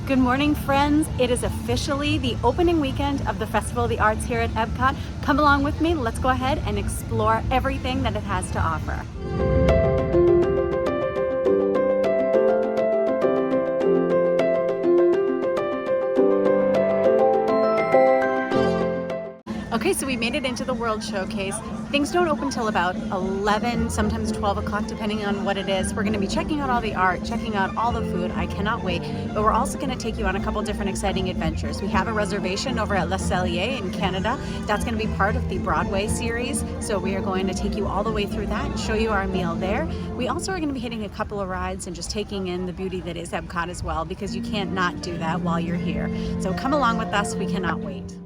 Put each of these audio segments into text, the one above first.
Good morning, friends. It is officially the opening weekend of the Festival of the Arts here at Epcot. Come along with me. Let's go ahead and explore everything that it has to offer. Okay, so we made it into the World Showcase. Things don't open till about 11, sometimes 12 o'clock, depending on what it is. We're gonna be checking out all the art, checking out all the food. I cannot wait. But we're also gonna take you on a couple different exciting adventures. We have a reservation over at Le Cellier in Canada. That's gonna be part of the Broadway series. So we are going to take you all the way through that and show you our meal there. We also are gonna be hitting a couple of rides and just taking in the beauty that is Epcot as well, because you can't not do that while you're here. So come along with us, we cannot wait.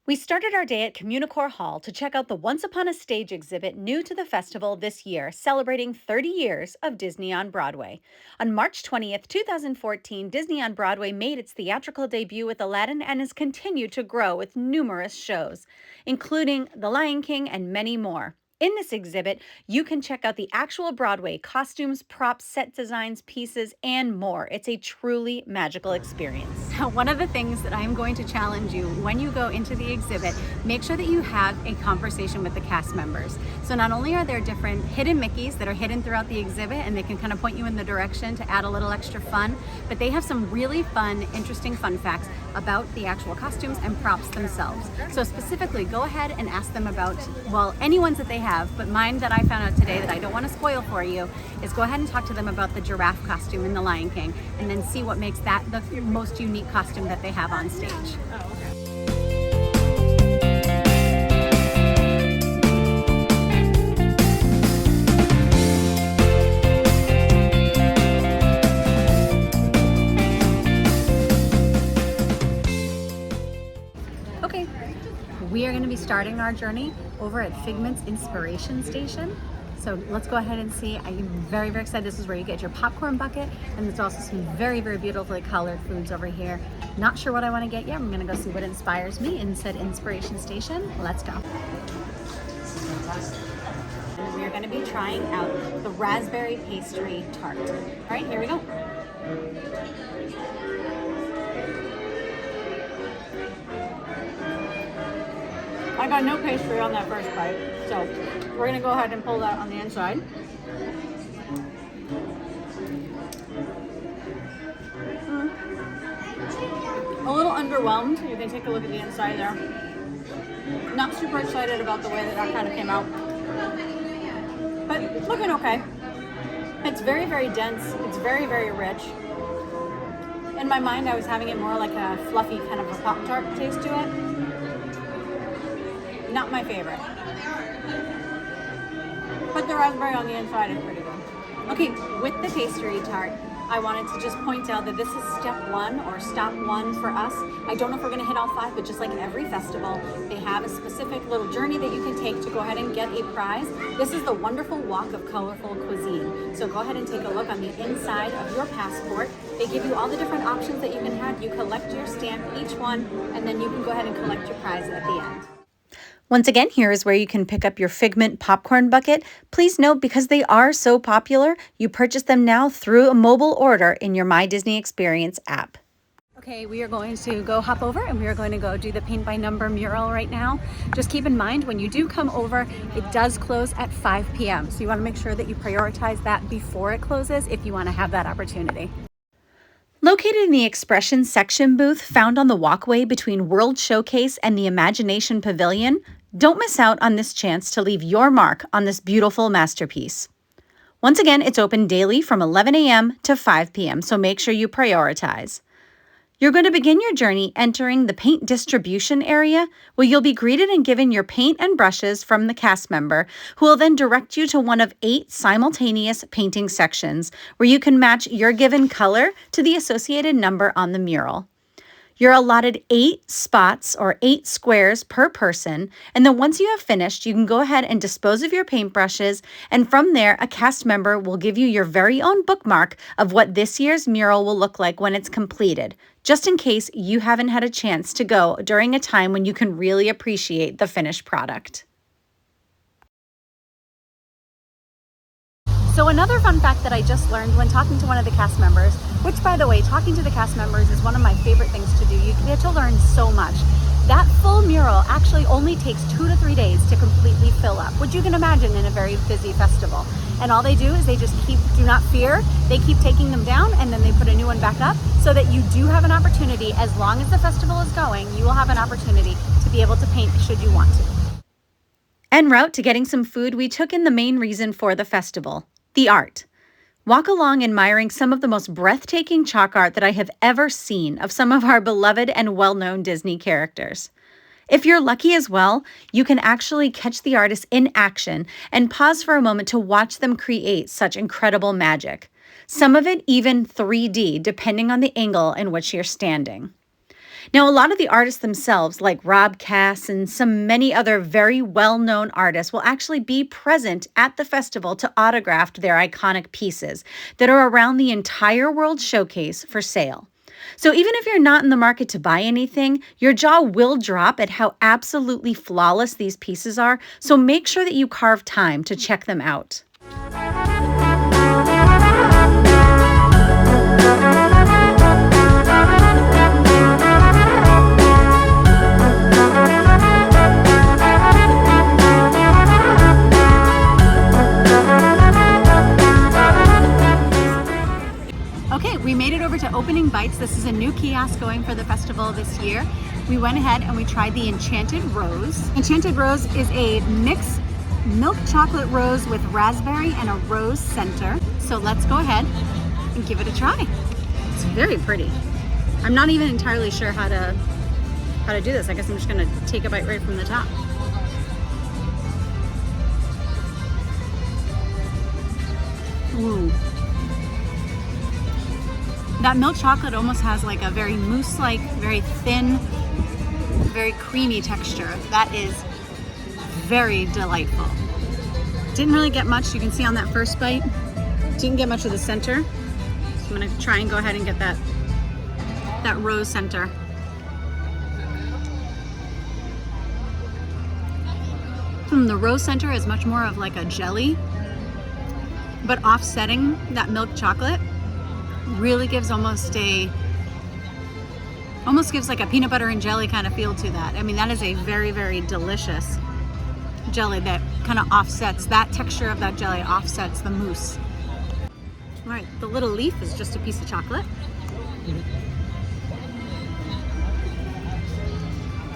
We started our day at Communicore Hall to check out the Once Upon a Stage exhibit new to the festival this year, celebrating 30 years of Disney on Broadway. On March 20th, 2014, Disney on Broadway made its theatrical debut with Aladdin and has continued to grow with numerous shows, including The Lion King and many more. In this exhibit, you can check out the actual Broadway costumes, props, set designs, pieces, and more. It's a truly magical experience. One of the things that I'm going to challenge you when you go into the exhibit, make sure that you have a conversation with the cast members. So not only are there different hidden Mickeys that are hidden throughout the exhibit and they can kind of point you in the direction to add a little extra fun, but they have some really fun, interesting fun facts about the actual costumes and props themselves. So specifically, go ahead and ask them about, well, any ones that they have, but mine that I found out today that I don't want to spoil for you is go ahead and talk to them about the giraffe costume in The Lion King and then see what makes that the most unique costume that they have on stage. Okay, we are going to be starting our journey over at Figment's Inspiration Station. So let's go ahead and see. I'm very, very excited. This is where you get your popcorn bucket, and there's also some very, very beautifully colored foods over here. Not sure what I want to get yet. I'm going to go see what inspires me in said Inspiration Station. Let's go. And we're going to be trying out the raspberry pastry tart. All right, here we go. I got no pastry on that first bite, so we're gonna go ahead and pull that on the inside. A little underwhelmed. You can take a look at the inside there. Not super excited about the way that kind of came out, but looking okay. It's very, very dense. It's very, very rich. In my mind, I was having it more like a fluffy kind of a Pop-Tart taste to it. Not my favorite. But the raspberry on the inside is pretty good. Okay, with the pastry tart, I wanted to just point out that this is step one or stop one for us. I don't know if we're gonna hit all five, but just like every festival, they have a specific little journey that you can take to go ahead and get a prize. This is the wonderful walk of colorful cuisine. So go ahead and take a look on the inside of your passport. They give you all the different options that you can have. You collect your stamp, each one, and then you can go ahead and collect your prize at the end. Once again, here is where you can pick up your Figment popcorn bucket. Please note, because they are so popular, you purchase them now through a mobile order in your My Disney Experience app. Okay, we are going to go hop over and we are going to go do the paint by number mural right now. Just keep in mind, when you do come over, it does close at 5 p.m. So you want to make sure that you prioritize that before it closes if you want to have that opportunity. Located in the Expression section booth found on the walkway between World Showcase and the Imagination Pavilion, don't miss out on this chance to leave your mark on this beautiful masterpiece. Once again, it's open daily from 11 a.m. to 5 p.m., so make sure you prioritize. You're going to begin your journey entering the paint distribution area, where you'll be greeted and given your paint and brushes from the cast member, who will then direct you to one of 8 simultaneous painting sections, where you can match your given color to the associated number on the mural. You're allotted 8 spots or 8 squares per person, and then once you have finished, you can go ahead and dispose of your paintbrushes, and from there, a cast member will give you your very own bookmark of what this year's mural will look like when it's completed, just in case you haven't had a chance to go during a time when you can really appreciate the finished product. So another fun fact that I just learned when talking to one of the cast members, which by the way, talking to the cast members is one of my favorite things to do. You get to learn so much. That full mural actually only takes 2 to 3 days to completely fill up, which you can imagine in a very busy festival. And all they do is they just do not fear, they keep taking them down and then they put a new one back up so that you do have an opportunity, as long as the festival is going, you will have an opportunity to be able to paint should you want to. En route to getting some food, we took in the main reason for the festival, the art. Walk along admiring some of the most breathtaking chalk art that I have ever seen of some of our beloved and well-known Disney characters. If you're lucky as well, you can actually catch the artists in action and pause for a moment to watch them create such incredible magic. Some of it even 3D, depending on the angle in which you're standing. Now, a lot of the artists themselves, like Rob Cass and many other very well-known artists, will actually be present at the festival to autograph their iconic pieces that are around the entire World Showcase for sale. So even if you're not in the market to buy anything, your jaw will drop at how absolutely flawless these pieces are, so make sure that you carve time to check them out. Okay, we made it over to Opening Bites. This is a new kiosk going for the festival this year. We went ahead and we tried the Enchanted Rose. Enchanted Rose is a mixed milk chocolate rose with raspberry and a rose center. So let's go ahead and give it a try. It's very pretty. I'm not even entirely sure how to do this. I guess I'm just gonna take a bite right from the top. Ooh. That milk chocolate almost has like a very mousse-like, very thin, very creamy texture. That is very delightful. Didn't really get much, you can see on that first bite. Didn't get much of the center. So I'm gonna try and go ahead and get that rose center. The rose center is much more of like a jelly, but offsetting that milk chocolate really gives almost gives like a peanut butter and jelly kind of feel to that. I mean, that is a very, very delicious jelly that kind of offsets, that texture of that jelly offsets the mousse. All right, the little leaf is just a piece of chocolate.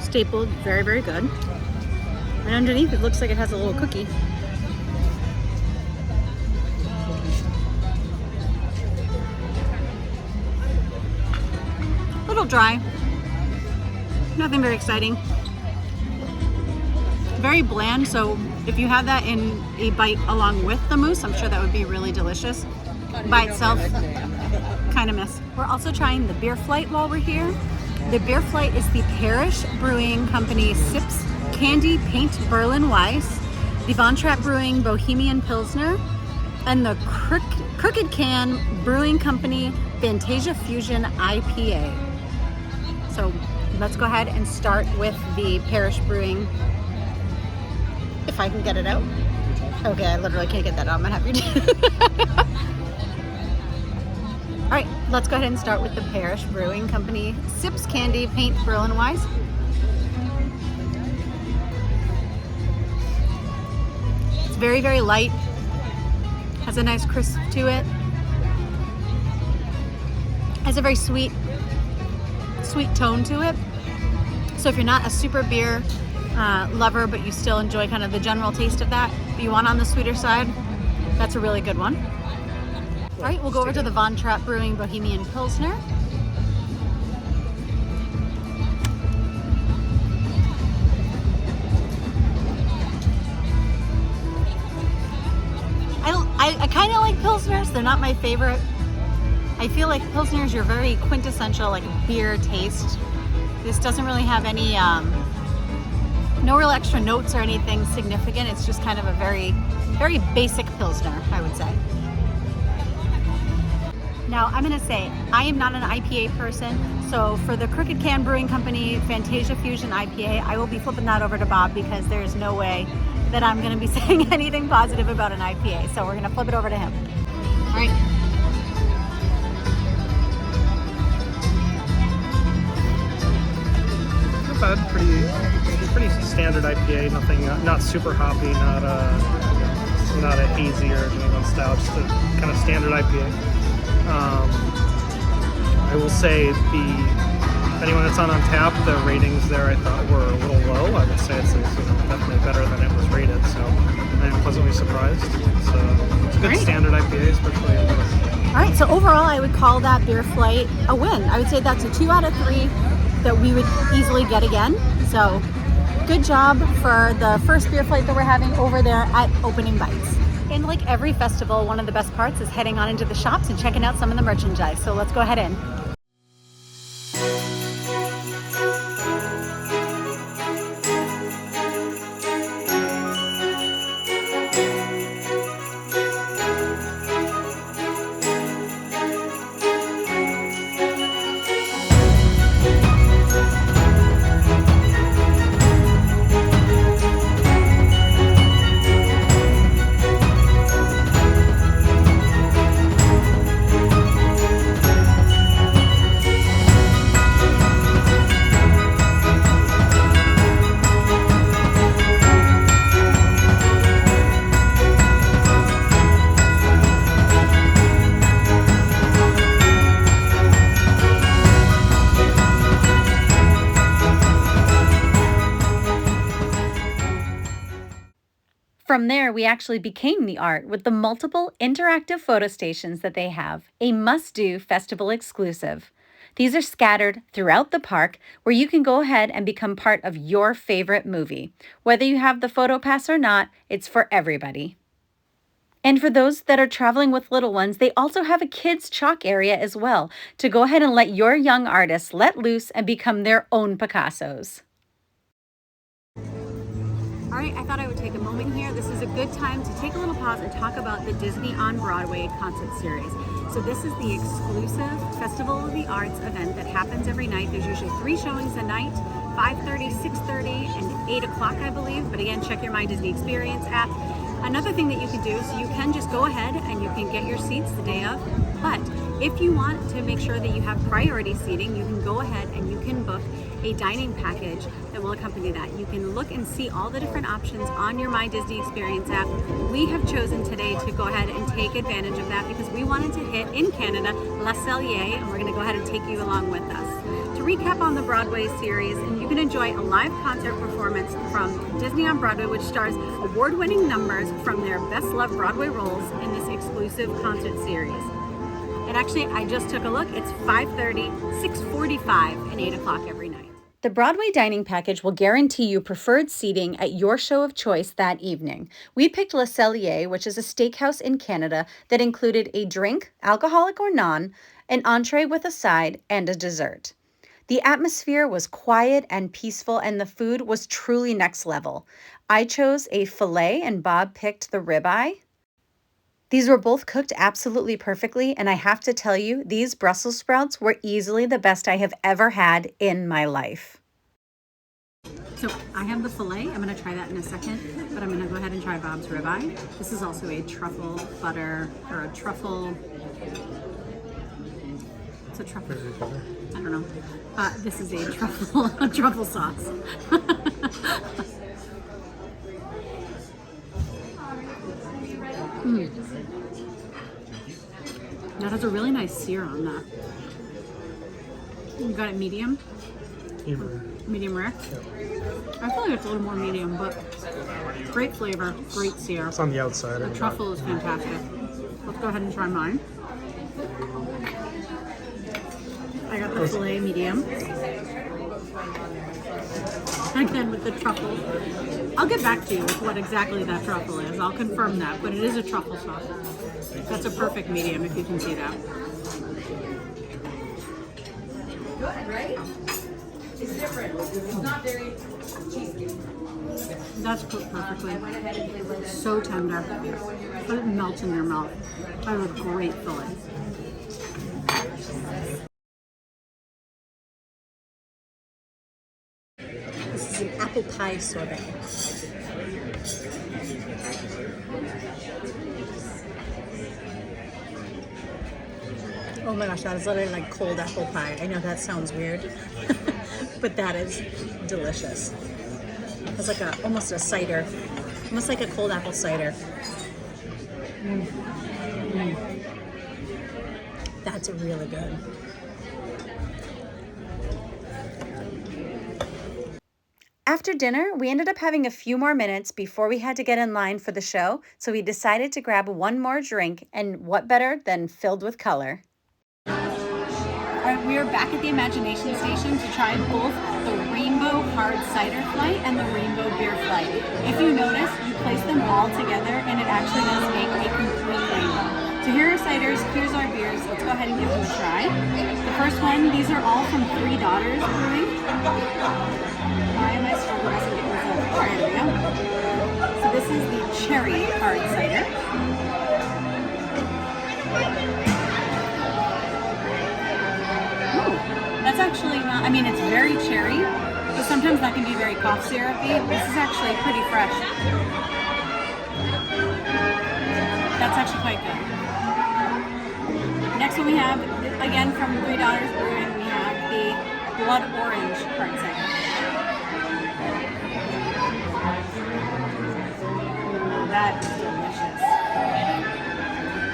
Stapled, very, very good. And underneath it looks like it has a little cookie. A little dry, nothing very exciting. Very bland, so if you have that in a bite along with the mousse, I'm sure that would be really delicious. By itself, kind of miss. We're also trying the Beer Flight while we're here. The Beer Flight is the Parish Brewing Company Sips Candy Paint Berlin Weiss, the Von Trapp Brewing Bohemian Pilsner, and the Crooked Can Brewing Company Fantasia Fusion IPA. So let's go ahead and start with the Parish Brewing. If I can get it out. Okay, I literally can't get that out. I'm gonna have you do it. All right, let's go ahead and start with the Parish Brewing Company Sips Candy Paint Berlin Weiss. It's very, very light. Has a nice crisp to it. Has a very sweet tone to it. So if you're not a super beer lover, but you still enjoy kind of the general taste of that, but you want on the sweeter side, that's a really good one. All right, we'll go over to the Von Trapp Brewing Bohemian Pilsner. I kind of like Pilsners. They're not my favorite. I feel like Pilsners, you're very quintessential, like beer taste. This doesn't really have any, no real extra notes or anything significant. It's just kind of a very, very basic Pilsner, I would say. Now, I'm gonna say, I am not an IPA person, so for the Crooked Can Brewing Company Fantasia Fusion IPA, I will be flipping that over to Bob because there is no way that I'm going to be saying anything positive about an IPA. So we're going to flip it over to him. All right. Not bad. Pretty standard IPA. Nothing, not super hoppy, not a hazy or New England style. Just a kind of standard IPA. I will say depending when it's on tap, the ratings there I thought were a little low. I would say it's definitely better than it was rated. So I'm pleasantly surprised. It's a good standard IPA, especially. All right, so overall, I would call that beer flight a win. I would say that's a 2 out of 3 that we would easily get again. So good job for the first beer flight that we're having over there at Opening Bites. And like every festival, one of the best parts is heading on into the shops and checking out some of the merchandise. So let's go ahead in. From there, we actually became the art with the multiple interactive photo stations that they have, a must-do festival exclusive. These are scattered throughout the park where you can go ahead and become part of your favorite movie. Whether you have the photo pass or not, it's for everybody. And for those that are traveling with little ones, they also have a kids' chalk area as well to go ahead and let your young artists let loose and become their own Picassos. All right, I thought I would take a moment here. This is a good time to take a little pause and talk about the Disney on Broadway concert series. So this is the exclusive Festival of the Arts event that happens every night. There's usually 3 showings a night, 5:30, 6:30, and 8 o'clock, I believe. But again, check your My Disney Experience app. Another thing that you can do is you can just go ahead and you can get your seats the day of. But if you want to make sure that you have priority seating, you can go ahead and you can book a dining package that will accompany that. You can look and see all the different options on your My Disney Experience app. We have chosen today to go ahead and take advantage of that because we wanted to hit in Canada La Cellier, and we're going to go ahead and take you along with us. To recap on the Broadway series, and you can enjoy a live concert performance from Disney on Broadway, which stars award-winning numbers from their best-loved Broadway roles in this exclusive concert series. And actually, I just took a look. It's 5:30, 6:45, and 8 o'clock every night. The Broadway dining package will guarantee you preferred seating at your show of choice that evening. We picked Le Cellier, which is a steakhouse in Canada that included a drink, alcoholic or non, an entree with a side, and a dessert. The atmosphere was quiet and peaceful, and the food was truly next level. I chose a filet, and Bob picked the ribeye. These were both cooked absolutely perfectly, and I have to tell you, these Brussels sprouts were easily the best I have ever had in my life. So I have the filet. I'm going to try that in a second, but I'm going to go ahead and try Bob's ribeye. This is also a truffle butter, or a truffle... It's a truffle. I don't know. This is a truffle sauce. That has a really nice sear on that. You got it medium? Medium rare? I feel like it's a little more medium, but great flavor, great sear. It's on the outside. The truffle is fantastic. Let's go ahead and try mine. I got the filet medium. Again with the truffle. I'll get back to you with what exactly that truffle is. I'll confirm that, but it is a truffle sauce. That's a perfect medium if you can see that. Good, right? It's different. It's not very cheesy. That's cooked perfectly. So tender. But it melts in your mouth. I have a great fillet. This is an apple pie sorbet. Oh my gosh, that is literally like cold apple pie. I know that sounds weird, but that is delicious. It's like almost a cider, almost like a cold apple cider. That's really good. After dinner, we ended up having a few more minutes before we had to get in line for the show, so we decided to grab one more drink, and what better than filled with color. We are back at the Imagination Station to try both the Rainbow Hard Cider Flight and the Rainbow Beer Flight. If you notice, you place them all together and it actually does make a complete rainbow. So here are ciders, here's our beers. Let's go ahead and give them a try. The first one, these are all from Three Daughters Brewing. Why am I struggling to get this out? There we go. So this is the Cherry Hard Cider. That's actually not, I mean, it's very cherry, but sometimes that can be very cough syrupy. This is actually pretty fresh. That's actually quite good. Next one we have, again from Three Daughters Brewing, we have the Blood Orange Hard Cider. That is delicious.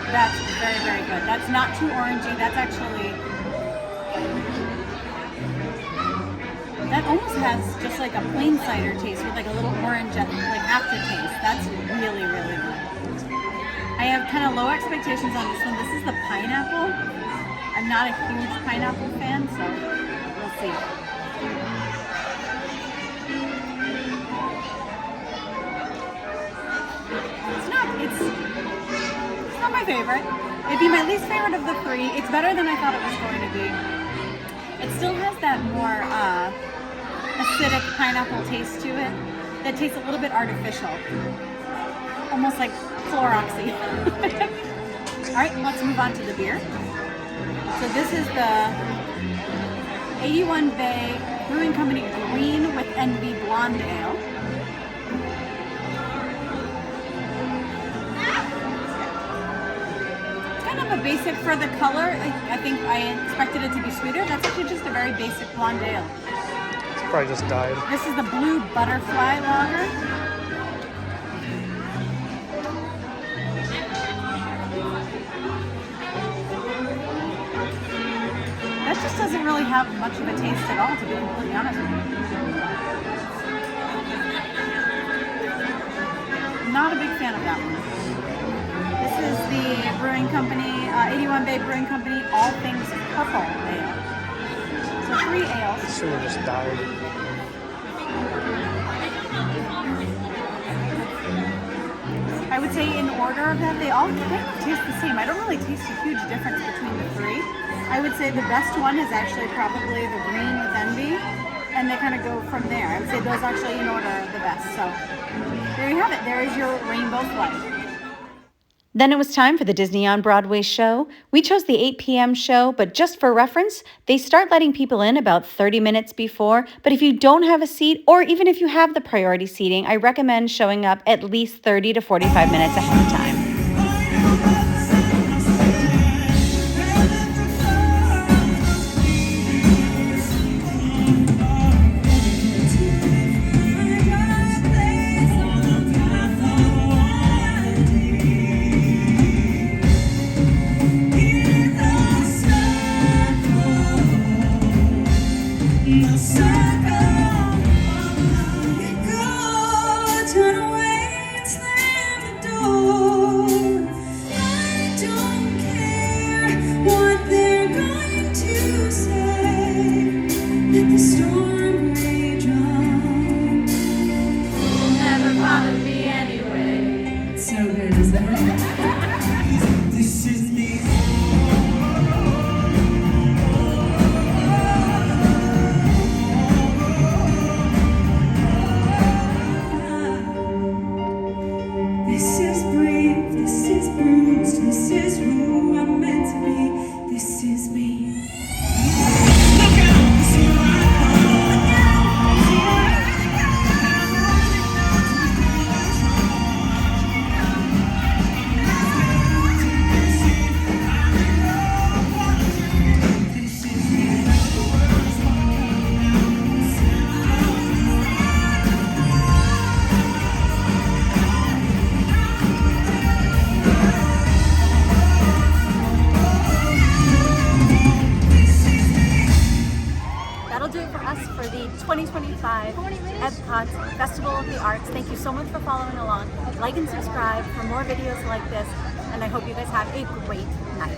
That's very, very good. That's not too orangey. That's actually... That almost has just like a plain cider taste with like a little orange like aftertaste. That's really, really good. I have kind of low expectations on this one. This is the pineapple. I'm not a huge pineapple fan, so we'll see. It's not my favorite. It'd be my least favorite of the three. It's better than I thought it was going to be. It still has that more acidic pineapple taste to it that tastes a little bit artificial. Almost like Cloroxy. Alright, let's move on to the beer. So this is the 81 Bay Brewing Company Green with Envy Blonde Ale. It's kind of a basic for the color. I think I expected it to be sweeter. That's actually just a very basic blonde ale. Probably just died. This is the Blue Butterfly Lager. That just doesn't really have much of a taste at all, to be completely honest with you. Not a big fan of that one. This is the Brewing Company, 81 Bay Brewing Company, All Things Purple Ale. So 3 ales. This one just died. I would say in order of that, they all kind of taste the same. I don't really taste a huge difference between the three. I would say the best one is actually probably the Green with Envy, and they kind of go from there. I would say those actually in order are the best. So there you have it. There is your Rainbow Flight. Then it was time for the Disney on Broadway show. We chose the 8 p.m. show, but just for reference, they start letting people in about 30 minutes before. But if you don't have a seat, or even if you have the priority seating, I recommend showing up at least 30 to 45 minutes ahead of time. 2025 Epcot Festival of the Arts. Thank you so much for following along. Like and subscribe for more videos like this, and I hope you guys have a great night.